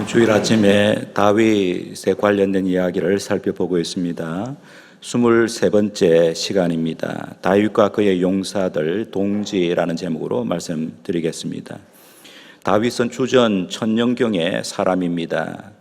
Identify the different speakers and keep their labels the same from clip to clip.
Speaker 1: 주일 아침에 다윗에 관련된 이야기를 살펴보고 있습니다. 23번째 시간입니다. 다윗과 그의 용사들 동지라는 제목으로 말씀드리겠습니다. 다윗은 주전 1000년경의 사람입니다.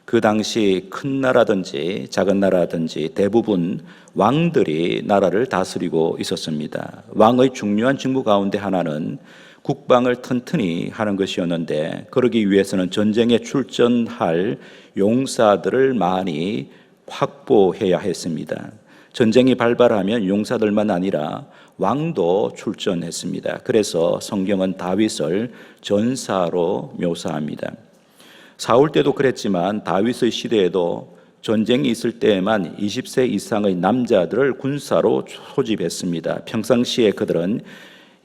Speaker 1: 그 당시 큰 나라든지 작은 나라든지 대부분 왕들이 나라를 다스리고 있었습니다. 왕의 중요한 직무 가운데 하나는 국방을 튼튼히 하는 것이었는데, 그러기 위해서는 전쟁에 출전할 용사들을 많이 확보해야 했습니다. 전쟁이 발발하면 용사들만 아니라 왕도 출전했습니다. 그래서 성경은 다윗을 전사로 묘사합니다. 사울 때도 그랬지만 다윗의 시대에도 전쟁이 있을 때에만 20세 이상의 남자들을 군사로 소집했습니다. 평상시에 그들은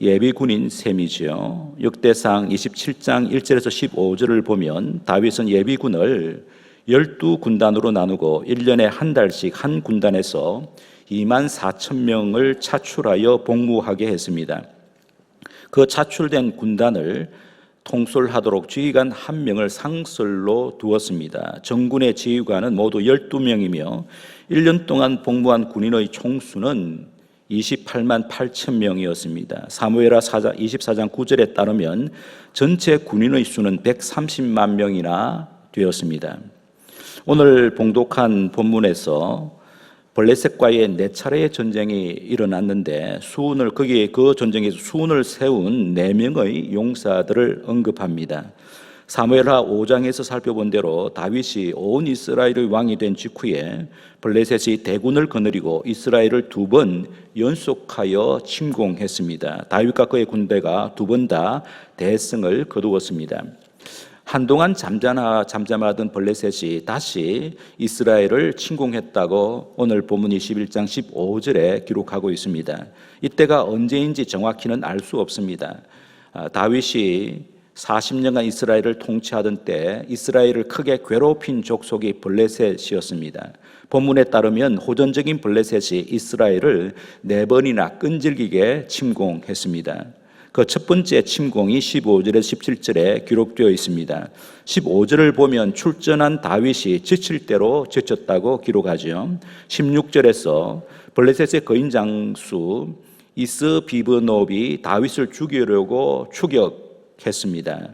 Speaker 1: 예비군인 셈이지요. 역대상 27장 1절에서 15절을 보면 다윗은 예비군을 12군단으로 나누고 1년에 한 달씩 한 군단에서 24,000명을 차출하여 복무하게 했습니다. 그 차출된 군단을 통솔하도록 지휘관 한 명을 상설로 두었습니다. 전군의 지휘관은 모두 12명이며 1년 동안 복무한 군인의 총수는 28만 8천 명이었습니다. 사무엘하 24장 9절에 따르면 전체 군인의 수는 130만 명이나 되었습니다. 오늘 봉독한 본문에서 블레셋과의 4차례의 전쟁이 일어났는데 거기에 그 전쟁에서 수훈을 세운 4명의 용사들을 언급합니다. 사무엘하 5장에서 살펴본 대로 다윗이 온 이스라엘의 왕이 된 직후에 블레셋이 대군을 거느리고 이스라엘을 2번 연속하여 침공했습니다. 다윗과 그의 군대가 2번 다 대승을 거두었습니다. 한동안 잠잠하던 블레셋이 다시 이스라엘을 침공했다고 오늘 본문 21장 15절에 기록하고 있습니다. 이때가 언제인지 정확히는 알 수 없습니다. 다윗이 40년간 이스라엘을 통치하던 때 이스라엘을 크게 괴롭힌 족속이 블레셋이었습니다. 본문에 따르면 호전적인 블레셋이 이스라엘을 4번이나 끈질기게 침공했습니다. 그 첫 번째 침공이 15절에서 17절에 기록되어 있습니다. 15절을 보면 출전한 다윗이 지칠 대로 지쳤다고 기록하죠. 16절에서 블레셋의 거인 장수 이스비브놉이 다윗을 죽이려고 추격했습니다.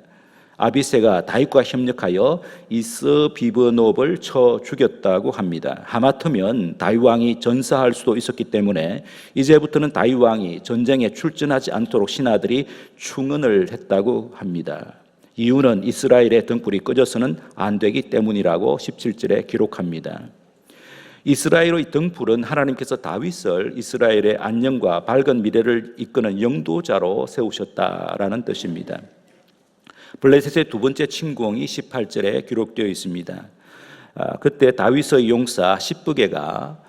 Speaker 1: 아비새가 다윗과 협력하여 이스비브놉을 쳐 죽였다고 합니다. 하마터면 다윗 왕이 전사할 수도 있었기 때문에 이제부터는 다윗 왕이 전쟁에 출전하지 않도록 신하들이 충언을 했다고 합니다. 이유는 이스라엘의 등불이 꺼져서는 안 되기 때문이라고 17절에 기록합니다. 이스라엘의 등불은 하나님께서 다윗을 이스라엘의 안녕과 밝은 미래를 이끄는 영도자로 세우셨다라는 뜻입니다. 블레셋의 2번째 침공이 18절에 기록되어 있습니다. 그때 다윗의 용사 시브게가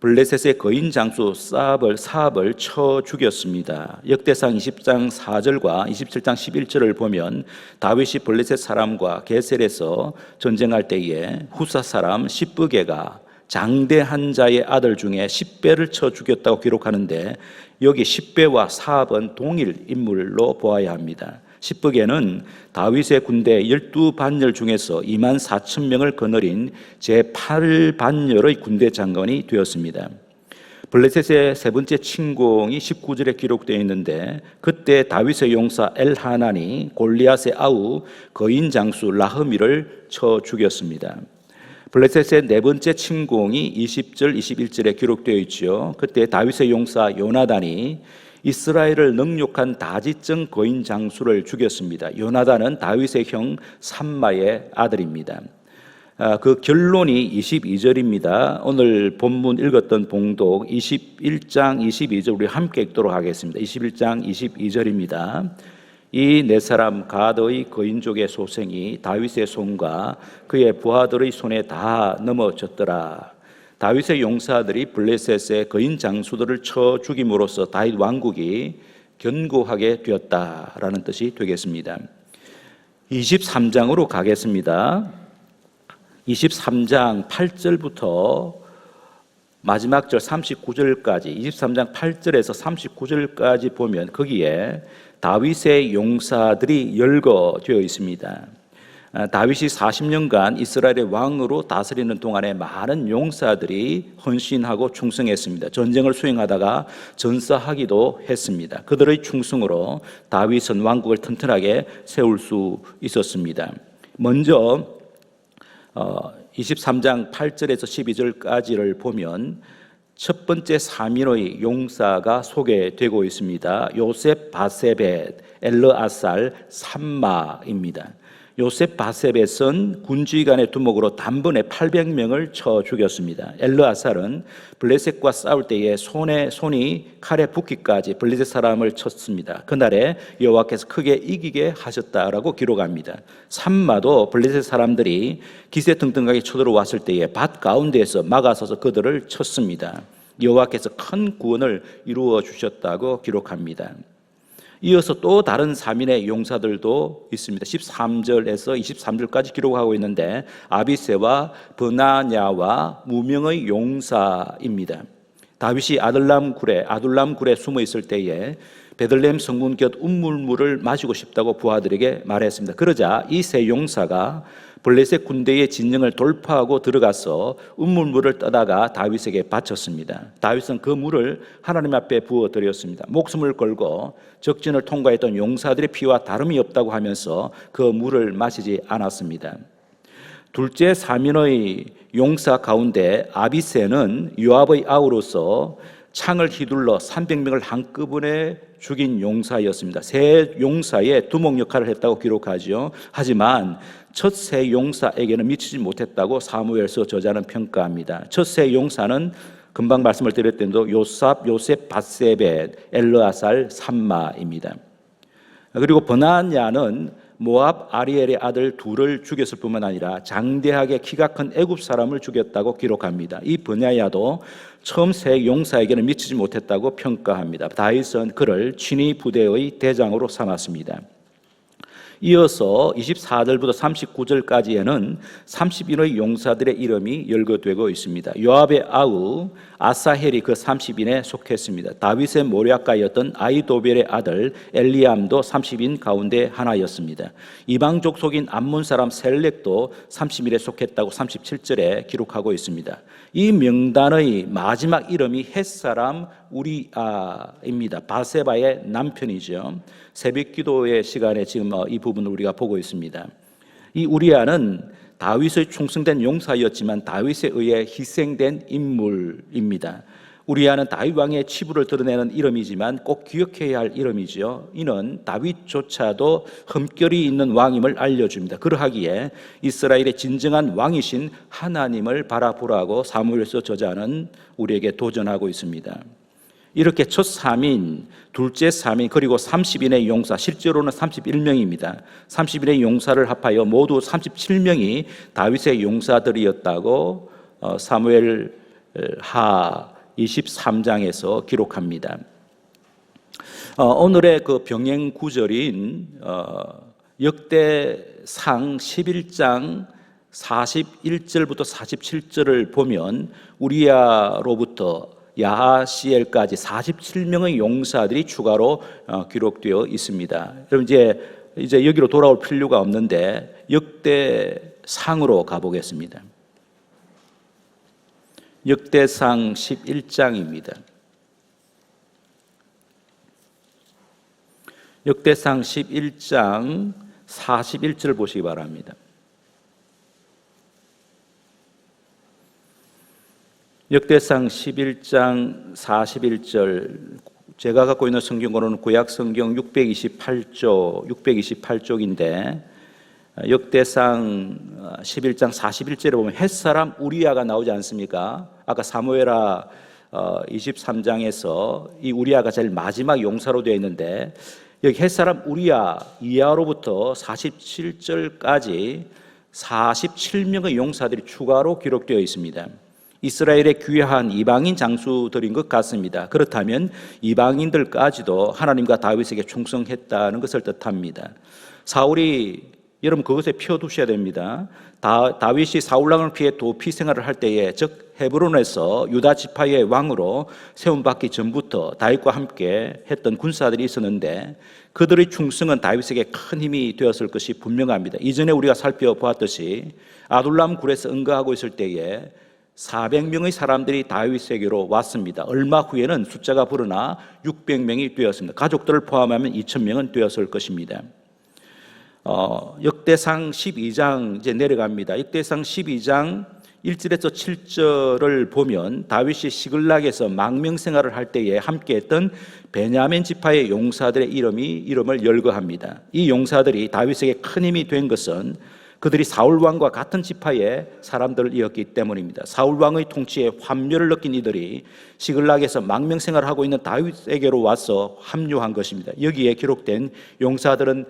Speaker 1: 블레셋의 거인 장수 사압을 쳐 죽였습니다. 역대상 20장 4절과 27장 11절을 보면 다윗이 블레셋 사람과 게셀에서 전쟁할 때에 후사 사람 시브게가 장대한 자의 아들 중에 10배를 쳐 죽였다고 기록하는데, 여기 10배와 사압은 동일 인물로 보아야 합니다. 시브게는 다윗의 군대 12반열 중에서 24,000명을 거느린 제8반열의 군대 장관이 되었습니다. 블레셋의 3번째 침공이 19절에 기록되어 있는데, 그때 다윗의 용사 엘하난이 골리앗의 아우 거인 장수 라흐미를 쳐 죽였습니다. 블레셋의 4번째 침공이 20절, 21절에 기록되어 있죠. 그때 다윗의 용사 요나단이 이스라엘을 능욕한 다지정 거인 장수를 죽였습니다. 요나단은 다윗의 형 삼마의 아들입니다. 그 결론이 22절입니다. 오늘 본문 읽었던 봉독 21장 22절 우리 함께 읽도록 하겠습니다. 21장 22절입니다. 이 4사람 가드의 거인족의 소생이 다윗의 손과 그의 부하들의 손에 다 넘어졌더라. 다윗의 용사들이 블레셋의 거인 장수들을 쳐 죽임으로써 다윗 왕국이 견고하게 되었다라는 뜻이 되겠습니다. 23장으로 가겠습니다. 23장 8절부터 마지막 절 39절까지 23장 8절에서 39절까지 보면 거기에 다윗의 용사들이 열거되어 있습니다. 다윗이 40년간 이스라엘의 왕으로 다스리는 동안에 많은 용사들이 헌신하고 충성했습니다. 전쟁을 수행하다가 전사하기도 했습니다. 그들의 충성으로 다윗은 왕국을 튼튼하게 세울 수 있었습니다. 먼저 23장 8절에서 12절까지를 보면 첫 번째 3인의 용사가 소개되고 있습니다. 요셉 바세벳, 엘르아살, 삼마입니다. 요셉 바세벳은 군지휘관의 두목으로 단번에 800명을 쳐 죽였습니다. 엘르아살은 블레셋과 싸울 때에 손이 칼에 붓기까지 블레셋 사람을 쳤습니다. 그날에 여호와께서 크게 이기게 하셨다라고 기록합니다. 삼마도 블레셋 사람들이 기세등등하게 쳐들어왔을 때에 밭 가운데에서 막아서서 그들을 쳤습니다. 여호와께서 큰 구원을 이루어 주셨다고 기록합니다. 이어서 또 다른 3인의 용사들도 있습니다. 13절에서 23절까지 기록하고 있는데 아비새와 브나냐와 무명의 용사입니다. 다윗이 아둘람 굴에 숨어 있을 때에 베들레헴 성문 곁 운물물을 마시고 싶다고 부하들에게 말했습니다. 그러자 이 세 용사가 블레셋 군대의 진영을 돌파하고 들어가서 운물물을 떠다가 다윗에게 바쳤습니다. 다윗은 그 물을 하나님 앞에 부어드렸습니다. 목숨을 걸고 적진을 통과했던 용사들의 피와 다름이 없다고 하면서 그 물을 마시지 않았습니다. 둘째 3인의 용사 가운데 아비새는 요압의 아우로서 창을 휘둘러 300명을 한꺼번에 죽인 용사였습니다. 세 용사의 두목 역할을 했다고 기록하죠. 하지만 첫 세 용사에게는 미치지 못했다고 사무엘서 저자는 평가합니다. 첫 세 용사는 금방 말씀을 드렸던 대로 요셉, 바세벳, 엘르아살, 삼마입니다. 그리고 버나냐는 모압 아리엘의 아들 둘을 죽였을 뿐만 아니라 장대하게 키가 큰 애굽 사람을 죽였다고 기록합니다. 이 버냐야도 처음 세 용사에게는 미치지 못했다고 평가합니다. 다윗은 그를 친위 부대의 대장으로 삼았습니다. 이어서 24절부터 39절까지에는 30인의 용사들의 이름이 열거되고 있습니다. 요압의 아우 아사헬이 그 30인에 속했습니다. 다윗의 모략가였던 아히도벨의 아들 엘리암도 30인 가운데 하나였습니다. 이방 족속인 암몬 사람 셀렉도 30인에 속했다고 37절에 기록하고 있습니다. 이 명단의 마지막 이름이 햇사람 우리아입니다. 바세바의 남편이죠. 새벽 기도의 시간에 지금 이 부분을 우리가 보고 있습니다. 이 우리아는 다윗의 충성된 용사였지만 다윗에 의해 희생된 인물입니다. 우리아는 다윗 왕의 치부를 드러내는 이름이지만 꼭 기억해야 할 이름이죠. 이는 다윗조차도 흠결이 있는 왕임을 알려줍니다. 그러하기에 이스라엘의 진정한 왕이신 하나님을 바라보라고 사무엘서 저자는 우리에게 도전하고 있습니다. 이렇게 첫 3인, 둘째 3인, 그리고 30인의 용사, 실제로는 31명입니다. 30인의 용사를 합하여 모두 37명이 다윗의 용사들이었다고 사무엘 하 23장에서 기록합니다. 오늘의 그 병행 구절인 역대상 11장 41절부터 47절을 보면 우리야로부터 야하시엘까지 47명의 용사들이 추가로 기록되어 있습니다. 그럼 이제 여기로 돌아올 필요가 없는데 역대상으로 가보겠습니다. 역대상 11장입니다. 역대상 11장 41절 보시기 바랍니다. 역대상 11장 41절, 제가 갖고 있는 성경으로는 구약 성경 628쪽인데 역대상 11장 41절에 보면 햇사람 우리아가 나오지 않습니까? 아까 사무엘하 23장에서 이 우리아가 제일 마지막 용사로 되어 있는데 여기 햇사람 우리아 이하로부터 47절까지 47명의 용사들이 추가로 기록되어 있습니다. 이스라엘의 귀한 이방인 장수들인 것 같습니다. 그렇다면 이방인들까지도 하나님과 다윗에게 충성했다는 것을 뜻합니다. 사울이 여러분 그것에 표두셔야 됩니다. 다윗이 사울왕을 피해 도피 생활을 할 때에, 즉 헤브론에서 유다 지파의 왕으로 세움받기 전부터 다윗과 함께 했던 군사들이 있었는데 그들의 충성은 다윗에게 큰 힘이 되었을 것이 분명합니다. 이전에 우리가 살펴보았듯이 아둘람 굴에서 응거하고 있을 때에 400명의 사람들이 다윗에게로 왔습니다. 얼마 후에는 숫자가 불어나 600명이 되었습니다. 가족들을 포함하면 2000명은 되었을 것입니다. 역대상 12장 이제 내려갑니다. 역대상 12장 1절에서 7절을 보면 다윗이 시글락에서 망명생활을 할 때에 함께했던 베냐민 지파의 용사들의 이름을 열거합니다. 이 용사들이 다윗에게 큰 힘이 된 것은 그들이 사울왕과 같은 지파의 사람들이었기 때문입니다. 사울왕의 통치에 환멸을 느낀 이들이 시글락에서 망명생활을 하고 있는 다윗에게로 와서 합류한 것입니다. 여기에 기록된 용사들은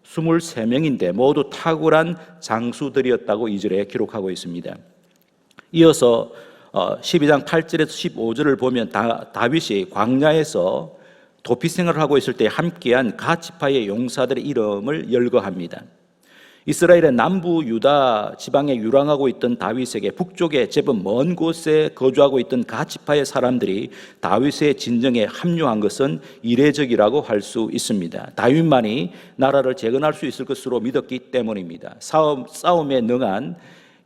Speaker 1: 23명인데 모두 탁월한 장수들이었다고 2절에 기록하고 있습니다. 이어서 12장 8절에서 15절을 보면 다윗이 광야에서 도피 생활을 하고 있을 때 함께한 갓 지파의 용사들의 이름을 열거합니다. 이스라엘의 남부 유다 지방에 유랑하고 있던 다윗에게 북쪽에 제법 먼 곳에 거주하고 있던 갓 지파의 사람들이 다윗의 진정에 합류한 것은 이례적이라고 할 수 있습니다. 다윗만이 나라를 재건할 수 있을 것으로 믿었기 때문입니다. 싸움에 능한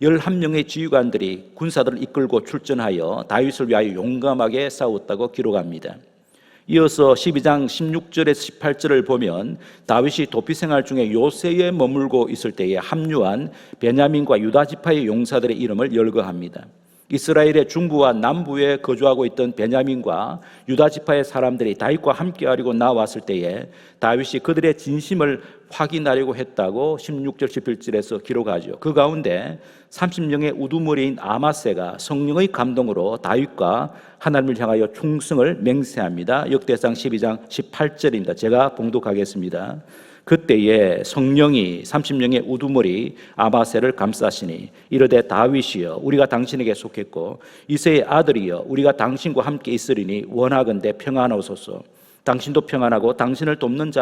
Speaker 1: 11명의 지휘관들이 군사들을 이끌고 출전하여 다윗을 위하여 용감하게 싸웠다고 기록합니다. 이어서 12장 16절에서 18절을 보면 다윗이 도피 생활 중에 요새에 머물고 있을 때에 합류한 베냐민과 유다 지파의 용사들의 이름을 열거합니다. 이스라엘의 중부와 남부에 거주하고 있던 베냐민과 유다 지파의 사람들이 다윗과 함께하려고 나왔을 때에 다윗이 그들의 진심을 확인하려고 했다고 16절 17절에서 기록하죠. 그 가운데 30명의 우두머리인 아마세가 성령의 감동으로 다윗과 하나님을 향하여 충성을 맹세합니다. 역대상 12장 18절입니다. 제가 봉독하겠습니다. 그때에 성령이 30명의 우두머리 아마세를 감싸시니 이르되 다윗이여 우리가 당신에게 속했고 이새의 아들이여 우리가 당신과 함께 있으리니 원하건대 평안하소서. 당신도 평안하고 당신을 돕는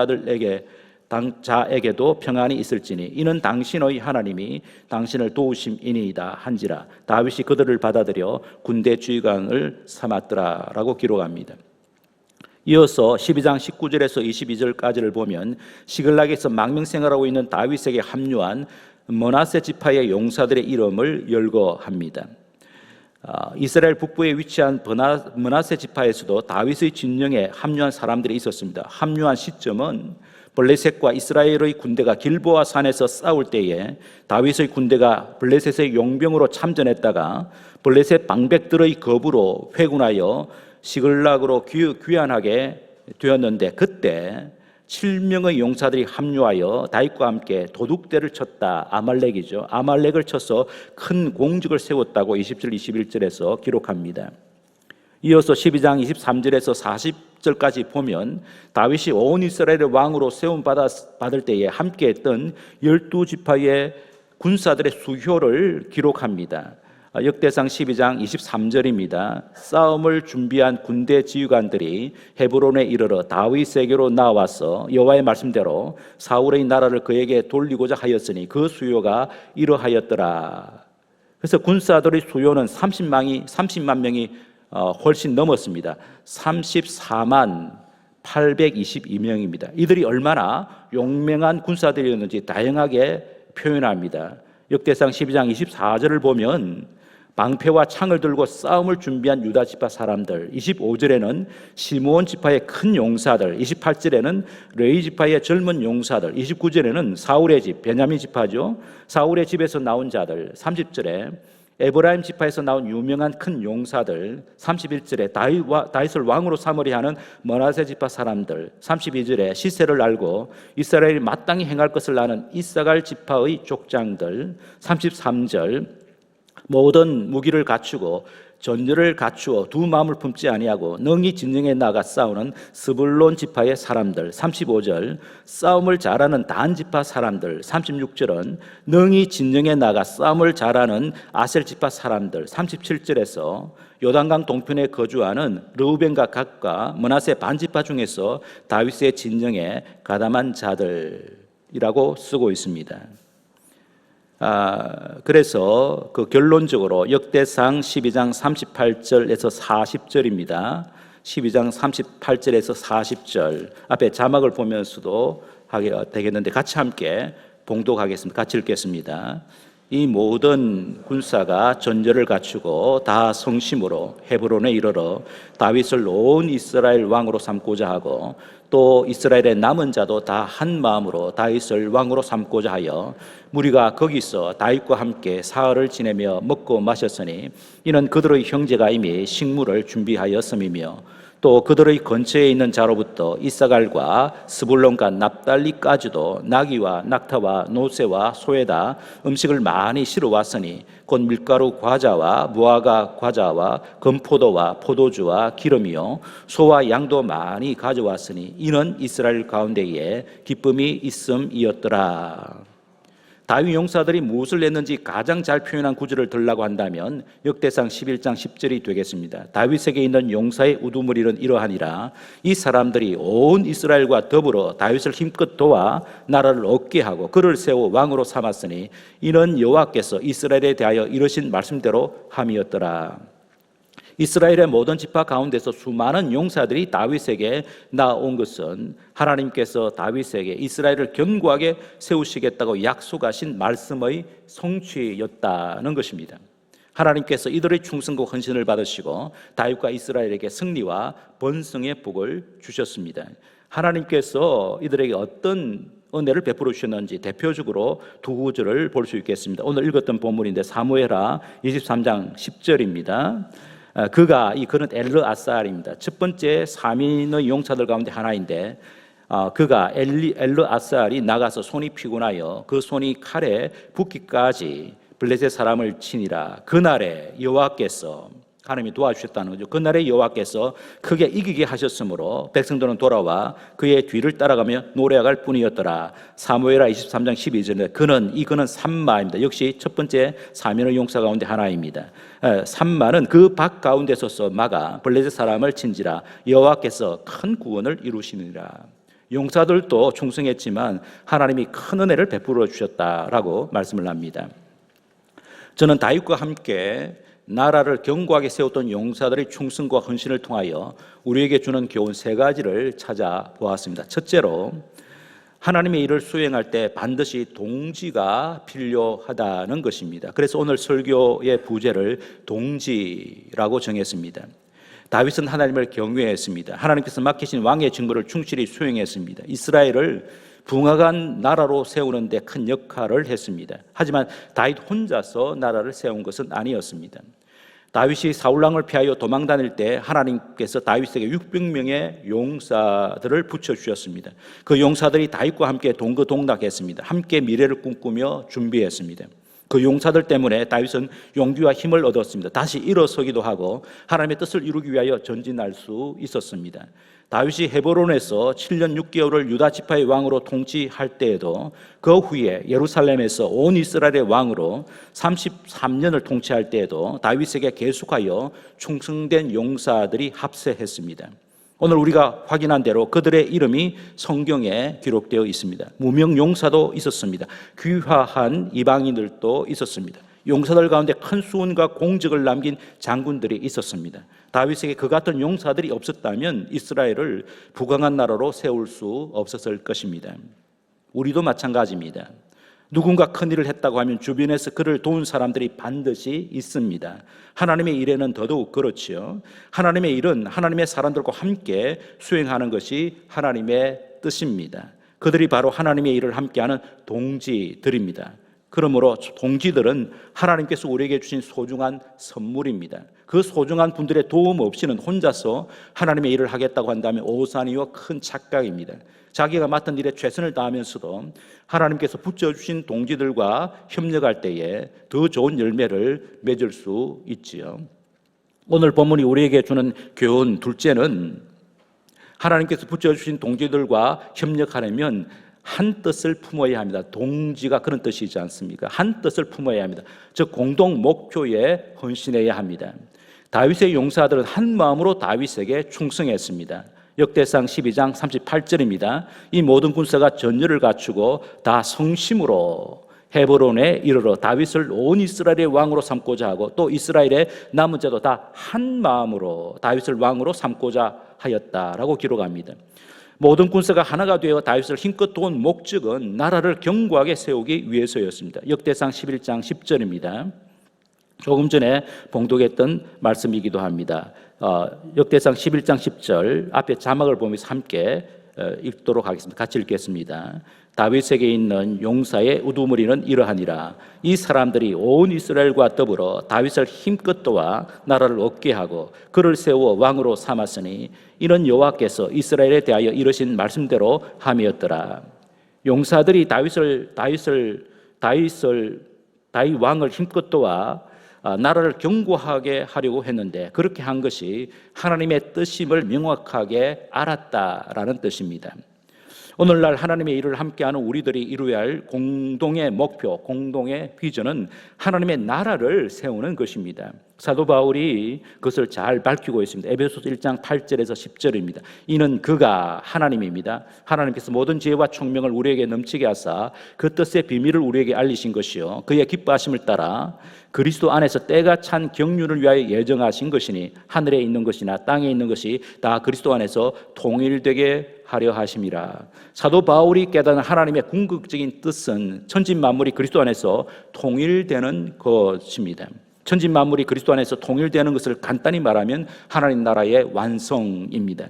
Speaker 1: 자에게도 평안이 있을지니 이는 당신의 하나님이 당신을 도우심이니이다 한지라. 다윗이 그들을 받아들여 군대 주의관을 삼았더라라고 기록합니다. 이어서 12장 19절에서 22절까지를 보면 시글락에서 망명생활하고 있는 다윗에게 합류한 므낫세 지파의 용사들의 이름을 열거합니다. 이스라엘 북부에 위치한 므낫세 지파에서도 다윗의 진영에 합류한 사람들이 있었습니다. 합류한 시점은 블레셋과 이스라엘의 군대가 길보아 산에서 싸울 때에 다윗의 군대가 블레셋의 용병으로 참전했다가 블레셋 방백들의 겁으로 회군하여 시글락으로 귀환하게 되었는데 그때 7명의 용사들이 합류하여 다윗과 함께 도둑대를 쳤다. 아말렉이죠. 아말렉을 쳐서 큰 공적을 세웠다고 20절 21절에서 기록합니다. 이어서 12장 23절에서 40절까지 보면 다윗이 온 이스라엘의 왕으로 세움받을 때에 함께했던 12지파의 군사들의 수효를 기록합니다. 역대상 12장 23절입니다. 싸움을 준비한 군대 지휘관들이 헤브론에 이르러 다윗에게로 나와서 여호와의 말씀대로 사울의 나라를 그에게 돌리고자 하였으니 그 수요가 이러하였더라. 그래서 군사들의 수요는 30만 명이 훨씬 넘었습니다. 34만 822명입니다. 이들이 얼마나 용맹한 군사들이었는지 다양하게 표현합니다. 역대상 12장 24절을 보면 방패와 창을 들고 싸움을 준비한 유다 지파 사람들, 25절에는 시므온 지파의 큰 용사들, 28절에는 레위 지파의 젊은 용사들, 29절에는 사울의 집, 베냐민 지파죠. 사울의 집에서 나온 자들, 30절에 에브라임 지파에서 나온 유명한 큰 용사들, 31절에 다윗을 왕으로 삼으려 하는 므낫세 지파 사람들, 32절에 시세를 알고 이스라엘이 마땅히 행할 것을 아는 이사갈 지파의 족장들, 33절 모든 무기를 갖추고 전열을 갖추어 두 마음을 품지 아니하고 능히 진영에 나가 싸우는 스불론 지파의 사람들, 35절 싸움을 잘하는 단 지파 사람들, 36절은 능히 진영에 나가 싸움을 잘하는 아셀 지파 사람들, 37절에서 요단강 동편에 거주하는 르우벤과 갓과 므낫세 반지파 중에서 다윗의 진영에 가담한 자들, 이라고 쓰고 있습니다. 그래서 그 결론적으로 역대상 12장 38절에서 40절입니다. 12장 38절에서 40절 앞에 자막을 보면서도 하게 되겠는데 같이 함께 봉독하겠습니다. 같이 읽겠습니다. 이 모든 군사가 전절을 갖추고 다 성심으로 헤브론에 이르러 다윗을 온 이스라엘 왕으로 삼고자 하고 또 이스라엘의 남은 자도 다 한 마음으로 다윗을 왕으로 삼고자 하여 무리가 거기서 다윗과 함께 사흘을 지내며 먹고 마셨으니 이는 그들의 형제가 이미 식물을 준비하였음이며 또 그들의 근처에 있는 자로부터 이사갈과 스불론과 납달리까지도 나귀와 낙타와 노새와 소에다 음식을 많이 실어 왔으니 곧 밀가루 과자와 무화과 과자와 건포도와 포도주와 기름이요 소와 양도 많이 가져왔으니 이는 이스라엘 가운데에 기쁨이 있음이었더라. 다윗 용사들이 무엇을 냈는지 가장 잘 표현한 구절을 들라고 한다면 역대상 11장 10절이 되겠습니다. 다윗에게 있는 용사의 우두머리는 이러하니라. 이 사람들이 온 이스라엘과 더불어 다윗을 힘껏 도와 나라를 얻게 하고 그를 세워 왕으로 삼았으니 이는 여호와께서 이스라엘에 대하여 이르신 말씀대로 함이었더라. 이스라엘의 모든 지파 가운데서 수많은 용사들이 다윗에게 나온 것은 하나님께서 다윗에게 이스라엘을 견고하게 세우시겠다고 약속하신 말씀의 성취였다는 것입니다. 하나님께서 이들의 충성과 헌신을 받으시고 다윗과 이스라엘에게 승리와 번성의 복을 주셨습니다. 하나님께서 이들에게 어떤 은혜를 베풀어 주셨는지 대표적으로 두 구절을 볼 수 있겠습니다. 오늘 읽었던 본문인데 사무엘하 23장 10절입니다. 그는 엘르아살입니다. 첫 번째 3인의 용사들 가운데 하나인데 그가 엘르아살이 나가서 손이 피곤하여 그 손이 칼에 붓기까지 블레셋 사람을 치니라. 그날에 여호와께서 하나님이 도와주셨다는 거죠. 그날에 여호와께서 크게 이기게 하셨으므로 백성들은 돌아와 그의 뒤를 따라가며 노래할 뿐이었더라. 사무엘하 23장 12절에 그는 삼마입니다. 역시 첫 번째 사면의 용사 가운데 하나입니다. 삼마는 그 박 가운데 서서 막아 블레셋 사람을 친지라. 여호와께서 큰 구원을 이루시니라. 용사들도 충성했지만 하나님이 큰 은혜를 베풀어 주셨다라고 말씀을 합니다. 저는 다윗과 함께 나라를 견고하게 세웠던 용사들의 충성과 헌신을 통하여 우리에게 주는 교훈 세 가지를 찾아보았습니다. 첫째로 하나님의 일을 수행할 때 반드시 동지가 필요하다는 것입니다. 그래서 오늘 설교의 부제를 동지라고 정했습니다. 다윗은 하나님을 경외했습니다. 하나님께서 맡기신 왕의 직무를 충실히 수행했습니다. 이스라엘을 붕악한 나라로 세우는 데 큰 역할을 했습니다. 하지만 다윗 혼자서 나라를 세운 것은 아니었습니다. 다윗이 사울왕을 피하여 도망 다닐 때 하나님께서 다윗에게 600명의 용사들을 붙여주셨습니다. 그 용사들이 다윗과 함께 동거동락했습니다. 함께 미래를 꿈꾸며 준비했습니다. 그 용사들 때문에 다윗은 용기와 힘을 얻었습니다. 다시 일어서기도 하고 하나님의 뜻을 이루기 위하여 전진할 수 있었습니다. 다윗이 헤브론에서 7년 6개월을 유다 지파의 왕으로 통치할 때에도 그 후에 예루살렘에서 온 이스라엘의 왕으로 33년을 통치할 때에도 다윗에게 계속하여 충성된 용사들이 합세했습니다. 오늘 우리가 확인한 대로 그들의 이름이 성경에 기록되어 있습니다. 무명 용사도 있었습니다. 귀화한 이방인들도 있었습니다. 용사들 가운데 큰 수훈과 공적을 남긴 장군들이 있었습니다. 다윗에게 그 같은 용사들이 없었다면 이스라엘을 부강한 나라로 세울 수 없었을 것입니다. 우리도 마찬가지입니다. 누군가 큰일을 했다고 하면 주변에서 그를 도운 사람들이 반드시 있습니다. 하나님의 일에는 더더욱 그렇지요. 하나님의 일은 하나님의 사람들과 함께 수행하는 것이 하나님의 뜻입니다. 그들이 바로 하나님의 일을 함께하는 동지들입니다. 그러므로 동지들은 하나님께서 우리에게 주신 소중한 선물입니다. 그 소중한 분들의 도움 없이는 혼자서 하나님의 일을 하겠다고 한다면 오산이와 큰 착각입니다. 자기가 맡은 일에 최선을 다하면서도 하나님께서 붙여주신 동지들과 협력할 때에 더 좋은 열매를 맺을 수 있지요. 오늘 본문이 우리에게 주는 교훈 둘째는 하나님께서 붙여주신 동지들과 협력하려면 한 뜻을 품어야 합니다. 동지가 그런 뜻이지 않습니까? 한 뜻을 품어야 합니다. 즉 공동 목표에 헌신해야 합니다. 다윗의 용사들은 한 마음으로 다윗에게 충성했습니다. 역대상 12장 38절입니다. 이 모든 군사가 전열을 갖추고 다 성심으로 헤브론에 이르러 다윗을 온 이스라엘의 왕으로 삼고자 하고 또 이스라엘의 남은 자도 다 한 마음으로 다윗을 왕으로 삼고자 하였다라고 기록합니다. 모든 군사가 하나가 되어 다윗을 힘껏 도운 목적은 나라를 견고하게 세우기 위해서였습니다. 역대상 11장 10절입니다. 조금 전에 봉독했던 말씀이기도 합니다. 역대상 11장 10절 앞에 자막을 보면서 함께 읽도록 하겠습니다. 같이 읽겠습니다. 다윗에게 있는 용사의 우두머리는 이러하니라. 이 사람들이 온 이스라엘과 더불어 다윗을 힘껏 도와 나라를 얻게 하고 그를 세워 왕으로 삼았으니 이는 여호와께서 이스라엘에 대하여 이르신 말씀대로 함이었더라. 용사들이 다윗 왕을 힘껏 도와 나라를 견고하게 하려고 했는데 그렇게 한 것이 하나님의 뜻임을 명확하게 알았다라는 뜻입니다. 오늘날 하나님의 일을 함께하는 우리들이 이루어야 할 공동의 목표, 공동의 비전은 하나님의 나라를 세우는 것입니다. 사도 바울이 그것을 잘 밝히고 있습니다. 에베소서 1장 8절에서 10절입니다. 이는 그가 하나님입니다. 하나님께서 모든 지혜와 총명을 우리에게 넘치게 하사 그 뜻의 비밀을 우리에게 알리신 것이요 그의 기뻐하심을 따라 그리스도 안에서 때가 찬 경륜을 위하여 예정하신 것이니 하늘에 있는 것이나 땅에 있는 것이 다 그리스도 안에서 통일되게 하려 하심이라. 사도 바울이 깨닫는 하나님의 궁극적인 뜻은 천지 만물이 그리스도 안에서 통일되는 것입니다. 천지 만물이 그리스도 안에서 통일되는 것을 간단히 말하면 하나님 나라의 완성입니다.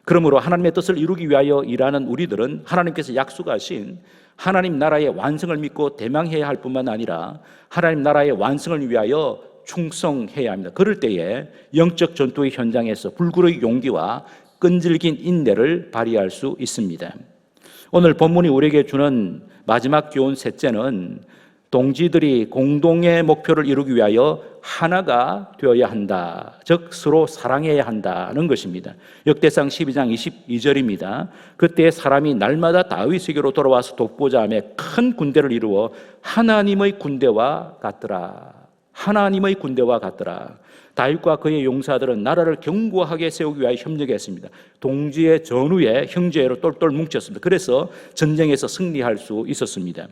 Speaker 1: 그러므로 하나님의 뜻을 이루기 위하여 일하는 우리들은 하나님께서 약속하신 하나님 나라의 완성을 믿고 대망해야 할 뿐만 아니라 하나님 나라의 완성을 위하여 충성해야 합니다. 그럴 때에 영적 전투의 현장에서 불굴의 용기와 끈질긴 인내를 발휘할 수 있습니다. 오늘 본문이 우리에게 주는 마지막 교훈 셋째는 동지들이 공동의 목표를 이루기 위하여 하나가 되어야 한다. 즉 서로 사랑해야 한다는 것입니다. 역대상 12장 22절입니다. 그때 사람이 날마다 다윗에게로 돌아와서 돕고자 하며 큰 군대를 이루어 하나님의 군대와 같더라. 하나님의 군대와 같더라. 다윗과 그의 용사들은 나라를 견고하게 세우기 위하여 협력했습니다. 동지의 전후에 형제로 똘똘 뭉쳤습니다. 그래서 전쟁에서 승리할 수 있었습니다.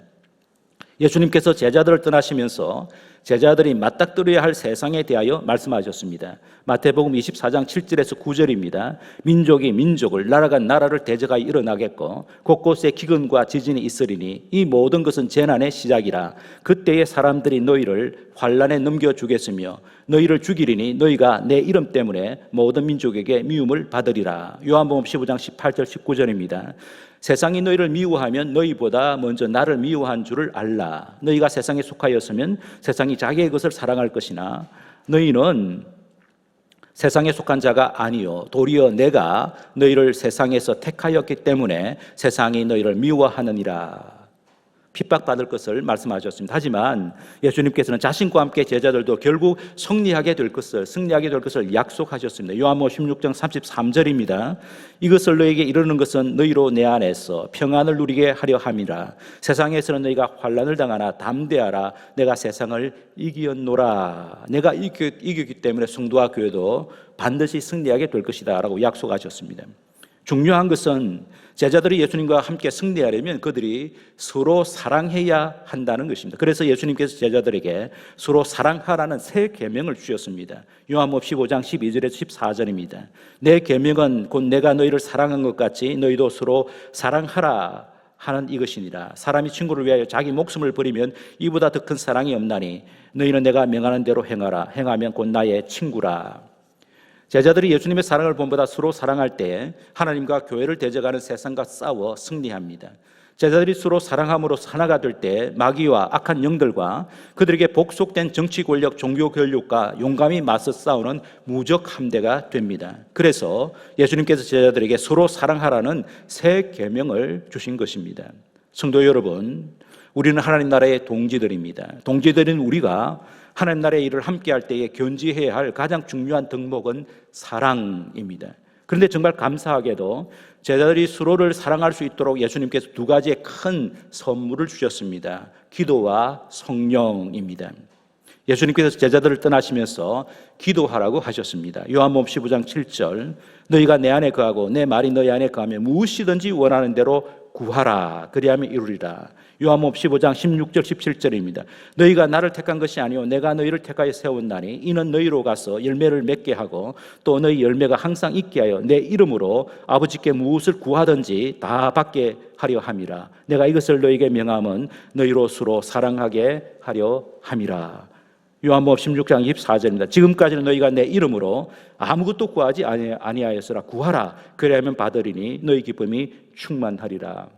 Speaker 1: 예수님께서 제자들을 떠나시면서 제자들이 맞닥뜨려야 할 세상에 대하여 말씀하셨습니다. 마태복음 24장 7절에서 9절입니다. 민족이 민족을, 나라가 나라를 대적하여 일어나겠고 곳곳에 기근과 지진이 있으리니 이 모든 것은 재난의 시작이라. 그때에 사람들이 너희를 환난에 넘겨주겠으며 너희를 죽이리니 너희가 내 이름 때문에 모든 민족에게 미움을 받으리라. 요한복음 15장 18절 19절입니다. 세상이 너희를 미워하면 너희보다 먼저 나를 미워한 줄을 알라. 너희가 세상에 속하였으면 세상이 자기의 것을 사랑할 것이나 너희는 세상에 속한 자가 아니요 도리어 내가 너희를 세상에서 택하였기 때문에 세상이 너희를 미워하느니라. 핍박받을 것을 말씀하셨습니다. 하지만 예수님께서는 자신과 함께 제자들도 결국 승리하게 될 것을 약속하셨습니다. 요한복음 16장 33절입니다. 이것을 너희에게 이르는 것은 너희로 내 안에서 평안을 누리게 하려 함이라. 세상에서는 너희가 환난을 당하나 담대하라. 내가 세상을 이기었노라. 내가 이겼기 때문에 성도와 교회도 반드시 승리하게 될 것이다 라고 약속하셨습니다. 중요한 것은 제자들이 예수님과 함께 승리하려면 그들이 서로 사랑해야 한다는 것입니다. 그래서 예수님께서 제자들에게 서로 사랑하라는 새 계명을 주셨습니다. 요한복음 15장 12절에서 14절입니다. 내 계명은 곧 내가 너희를 사랑한 것 같이 너희도 서로 사랑하라 하는 이것이니라. 사람이 친구를 위하여 자기 목숨을 버리면 이보다 더 큰 사랑이 없나니 너희는 내가 명하는 대로 행하라. 행하면 곧 나의 친구라. 제자들이 예수님의 사랑을 본보다 서로 사랑할 때 하나님과 교회를 대적하는 세상과 싸워 승리합니다. 제자들이 서로 사랑함으로 하나가 될 때 마귀와 악한 영들과 그들에게 복속된 정치 권력, 종교 권력과 용감히 맞서 싸우는 무적 함대가 됩니다. 그래서 예수님께서 제자들에게 서로 사랑하라는 새 계명을 주신 것입니다. 성도 여러분, 우리는 하나님 나라의 동지들입니다. 동지들인 우리가 하나님 나라의 일을 함께할 때에 견지해야 할 가장 중요한 덕목은 사랑입니다. 그런데 정말 감사하게도 제자들이 서로를 사랑할 수 있도록 예수님께서 두 가지의 큰 선물을 주셨습니다. 기도와 성령입니다. 예수님께서 제자들을 떠나시면서 기도하라고 하셨습니다. 요한복음 15장 7절 너희가 내 안에 거하고 내 말이 너희 안에 거하면 무엇이든지 원하는 대로 구하라 그리하면 이루리라. 요한복음 15장 16절 17절입니다. 너희가 나를 택한 것이 아니요 내가 너희를 택하여 세웠나니 이는 너희로 가서 열매를 맺게 하고 또 너희 열매가 항상 있게 하여 내 이름으로 아버지께 무엇을 구하든지 다 받게 하려 함이라. 내가 이것을 너희에게 명함은 너희로 서로 사랑하게 하려 함이라. 요한복음 16장 24절입니다. 지금까지는 너희가 내 이름으로 아무것도 구하지 아니하였으나 구하라 그리하면 받으리니 너희 기쁨이 충만하리라.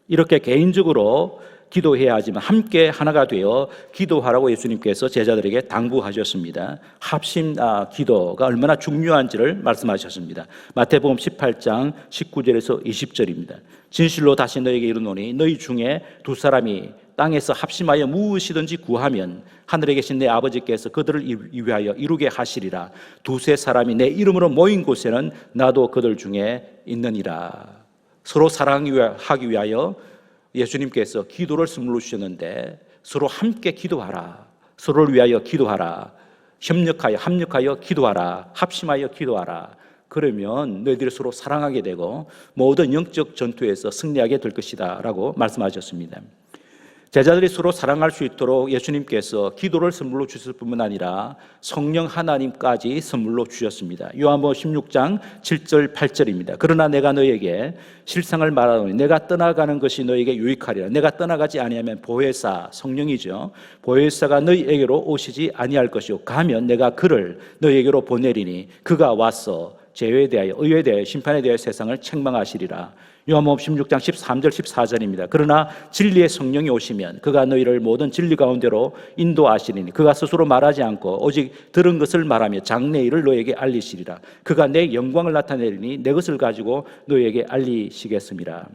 Speaker 1: 이렇게 개인적으로 기도해야 하지만 함께 하나가 되어 기도하라고 예수님께서 제자들에게 당부하셨습니다. 합심 기도가 얼마나 중요한지를 말씀하셨습니다. 마태복음 18장 19절에서 20절입니다. 진실로 다시 너희에게 이르노니 너희 중에 두 사람이 땅에서 합심하여 무엇이든지 구하면 하늘에 계신 내 아버지께서 그들을 위하여 이루게 하시리라. 두세 사람이 내 이름으로 모인 곳에는 나도 그들 중에 있느니라. 서로 사랑하기 위하여 예수님께서 기도를 선물로 주셨는데 서로 함께 기도하라. 서로를 위하여 기도하라. 합력하여 기도하라. 합심하여 기도하라. 그러면 너희들이 서로 사랑하게 되고 모든 영적 전투에서 승리하게 될 것이다 라고 말씀하셨습니다. 제자들이 서로 사랑할 수 있도록 예수님께서 기도를 선물로 주실 뿐만 아니라 성령 하나님까지 선물로 주셨습니다. 요한복음 16장 7절 8절입니다. 그러나 내가 너희에게 실상을 말하노니 내가 떠나가는 것이 너희에게 유익하리라. 내가 떠나가지 아니하면 보혜사 성령이죠. 보혜사가 너희에게로 오시지 아니할 것이요 가면 내가 그를 너희에게로 보내리니 그가 와서 죄에 대하여 의에 대하여 심판에 대하여 세상을 책망하시리라. 요한복음 16장 13절 14절입니다. 그러나 진리의 성령이 오시면 그가 너희를 모든 진리 가운데로 인도하시리니 그가 스스로 말하지 않고 오직 들은 것을 말하며 장래일을 너희에게 알리시리라. 그가 내 영광을 나타내리니 내 것을 가지고 너희에게 알리시겠습니다.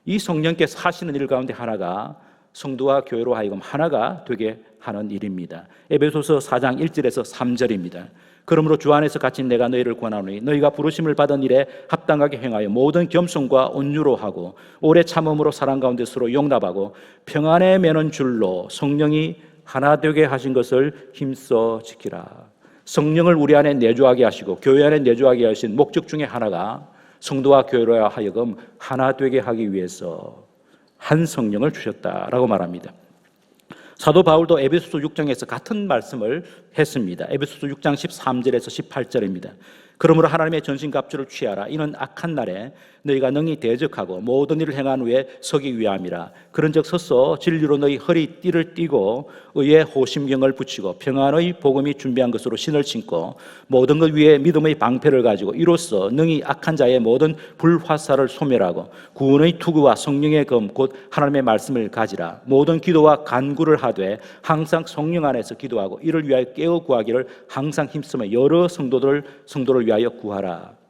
Speaker 1: 이 성령께서 하시는 일 가운데 하나가 성도와 교회로 하여금 하나가 되게 하는 일입니다. 에베소서 4장 1절에서 3절입니다. 그러므로 주 안에서 갇힌 내가 너희를 권하노니 너희가 부르심을 받은 일에 합당하게 행하여 모든 겸손과 온유로 하고 오래 참음으로 사랑 가운데 서로 용납하고 평안에 매는 줄로 성령이 하나 되게 하신 것을 힘써 지키라. 성령을 우리 안에 내주하게 하시고 교회 안에 내주하게 하신 목적 중에 하나가 성도와 교회로 하여금 하나 되게 하기 위해서 한 성령을 주셨다라고 말합니다. 사도 바울도 에베소서 6장에서 같은 말씀을 했습니다. 에베소서 6장 13절에서 18절입니다. 그러므로 하나님의 전신갑주를 취하라. 이는 악한 날에 너희가 능히 대적하고 모든 일을 행한 후에 서기 위함이라. 그런즉 서서 진리로 너희 허리띠를 띠고 의의 호심경을 붙이고 평안의 복음이 준비한 것으로 신을 신고 모든 것 위에 믿음의 방패를 가지고 이로써 능히 악한 자의 모든 불화살을 소멸하고 구원의 투구와 성령의 검 곧 하나님의 말씀을 가지라. 모든 기도와 간구를 하되 항상 성령 안에서 기도하고 이를 위하여 깨어 구하기를 항상 힘쓰며 여러 성도를 위하여 구하라.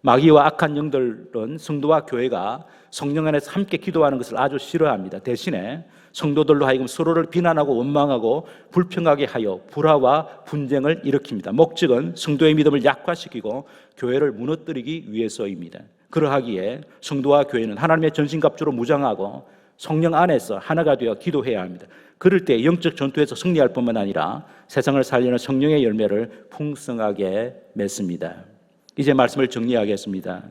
Speaker 1: 마귀와 악한 영들은 성도와 교회가 성령 안에서 함께 기도하는 것을 아주 싫어합니다. 대신에 성도들로 하여금 서로를 비난하고 원망하고 불평하게 하여 불화와 분쟁을 일으킵니다. 목적은 성도의 믿음을 약화시키고 교회를 무너뜨리기 위해서입니다. 그러하기에 성도와 교회는 하나님의 전신갑주로 무장하고 성령 안에서 하나가 되어 기도해야 합니다. 그럴 때 영적 전투에서 승리할 뿐만 아니라 세상을 살리는 성령의 열매를 풍성하게 맺습니다. 이제 말씀을 정리하겠습니다.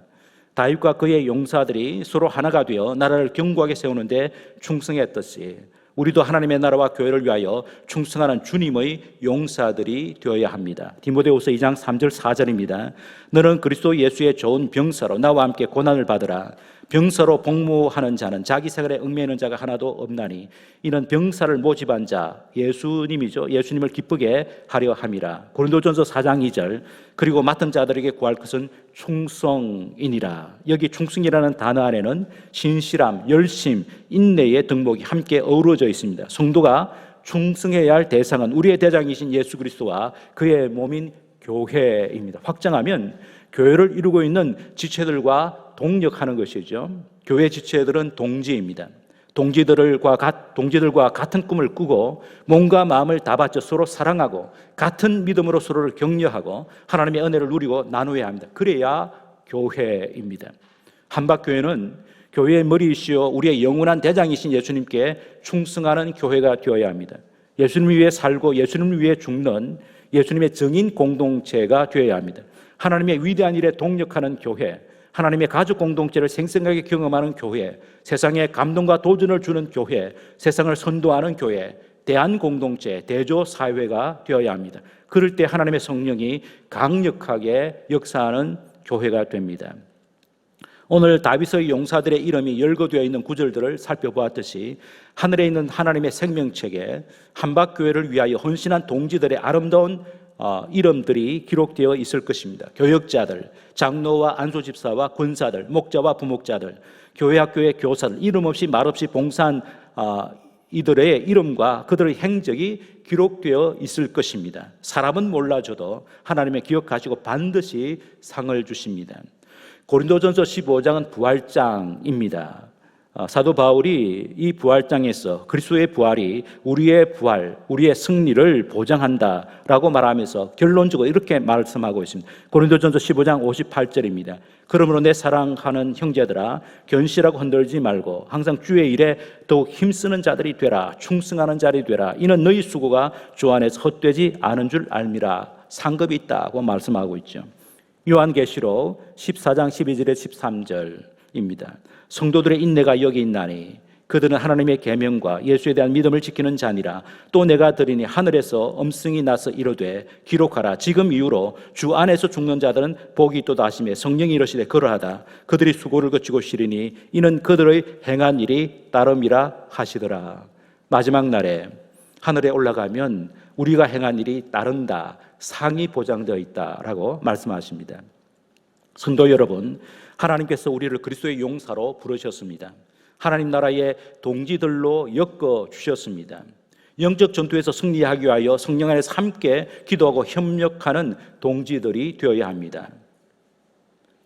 Speaker 1: 다윗과 그의 용사들이 서로 하나가 되어 나라를 견고하게 세우는데 충성했듯이 우리도 하나님의 나라와 교회를 위하여 충성하는 주님의 용사들이 되어야 합니다. 디모데후서 2장 3절 4절입니다. 너는 그리스도 예수의 좋은 병사로 나와 함께 고난을 받으라. 병사로 복무하는 자는 자기 생활에 얽매이는 자가 하나도 없나니 이는 병사를 모집한 자 예수님이죠. 예수님을 기쁘게 하려 함이라. 고린도전서 4장 2절 그리고 맡은 자들에게 구할 것은 충성이니라. 여기 충성이라는 단어 안에는 신실함, 열심, 인내의 덕목이 함께 어우러져 있습니다. 성도가 충성해야 할 대상은 우리의 대장이신 예수 그리스도와 그의 몸인 교회입니다. 확장하면 교회를 이루고 있는 지체들과 동력하는 것이죠. 교회 지체들은 동지입니다. 동지들과 같은 꿈을 꾸고 몸과 마음을 다 바쳐 서로 사랑하고 같은 믿음으로 서로를 격려하고 하나님의 은혜를 누리고 나누어야 합니다. 그래야 교회입니다. 한박교회는 교회의 머리이시오 우리의 영원한 대장이신 예수님께 충성하는 교회가 되어야 합니다. 예수님을 위해 살고 예수님을 위해 죽는 예수님의 증인 공동체가 되어야 합니다. 하나님의 위대한 일에 동력하는 교회, 하나님의 가족 공동체를 생생하게 경험하는 교회, 세상에 감동과 도전을 주는 교회, 세상을 선도하는 교회, 대한 공동체, 대조 사회가 되어야 합니다. 그럴 때 하나님의 성령이 강력하게 역사하는 교회가 됩니다. 오늘 다윗의 용사들의 이름이 열거되어 있는 구절들을 살펴보았듯이 하늘에 있는 하나님의 생명책에 한박교회를 위하여 헌신한 동지들의 아름다운 이름들이 기록되어 있을 것입니다. 교역자들, 장로와 안수집사와 권사들, 목자와 부목자들, 교회 학교의 교사들, 이름 없이 말 없이 봉사한 이들의 이름과 그들의 행적이 기록되어 있을 것입니다. 사람은 몰라줘도 하나님의 기억하시고 반드시 상을 주십니다. 고린도전서 15장은 부활장입니다. 사도 바울이 이 부활장에서 그리스도의 부활이 우리의 부활, 우리의 승리를 보장한다라고 말하면서 결론적으로 이렇게 말씀하고 있습니다. 고린도전서 15장 58절입니다. 그러므로 내 사랑하는 형제들아, 견실하고 흔들지 말고 항상 주의 일에 더욱 힘쓰는 자들이 되라. 충성하는 자들이 되라. 이는 너희 수고가 주 안에서 헛되지 않은 줄 알미라. 상급이 있다고 말씀하고 있죠. 요한계시록 14장 12절에 13절입니다. 성도들의 인내가 여기 있나니 그들은 하나님의 계명과 예수에 대한 믿음을 지키는 자니라. 또 내가 들으니 하늘에서 음성이 나서 이르되 기록하라. 지금 이후로 주 안에서 죽는 자들은 복이 있도다 하시며 성령이 이르시되 그러하다. 그들이 수고를 거치고 쉬리니 이는 그들의 행한 일이 따름이라 하시더라. 마지막 날에 하늘에 올라가면 우리가 행한 일이 따른다, 상이 보장되어 있다라고 말씀하십니다. 성도 여러분, 하나님께서 우리를 그리스도의 용사로 부르셨습니다. 하나님 나라의 동지들로 엮어 주셨습니다. 영적 전투에서 승리하기 위하여 성령 안에서 함께 기도하고 협력하는 동지들이 되어야 합니다.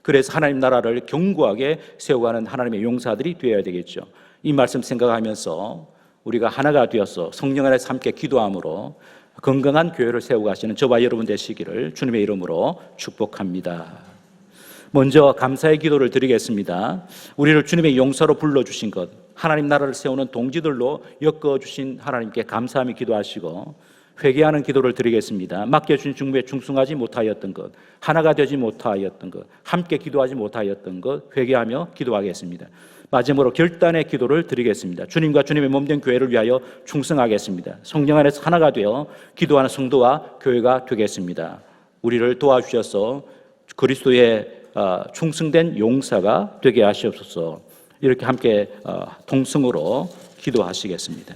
Speaker 1: 그래서 하나님 나라를 견고하게 세워가는 하나님의 용사들이 되어야 되겠죠. 이 말씀 생각하면서 우리가 하나가 되어서 성령 안에서 함께 기도함으로 건강한 교회를 세워가시는 저와 여러분 되시기를 주님의 이름으로 축복합니다. 먼저 감사의 기도를 드리겠습니다. 우리를 주님의 용사로 불러주신 것, 하나님 나라를 세우는 동지들로 엮어주신 하나님께 감사하며 기도하시고 회개하는 기도를 드리겠습니다. 맡겨주신 직무에 충성하지 못하였던 것, 하나가 되지 못하였던 것, 함께 기도하지 못하였던 것 회개하며 기도하겠습니다. 마지막으로 결단의 기도를 드리겠습니다. 주님과 주님의 몸된 교회를 위하여 충성하겠습니다. 성령 안에서 하나가 되어 기도하는 성도와 교회가 되겠습니다. 우리를 도와주셔서 그리스도의 충성된 용사가 되게 하시옵소서. 이렇게 함께 통성으로 기도하시겠습니다.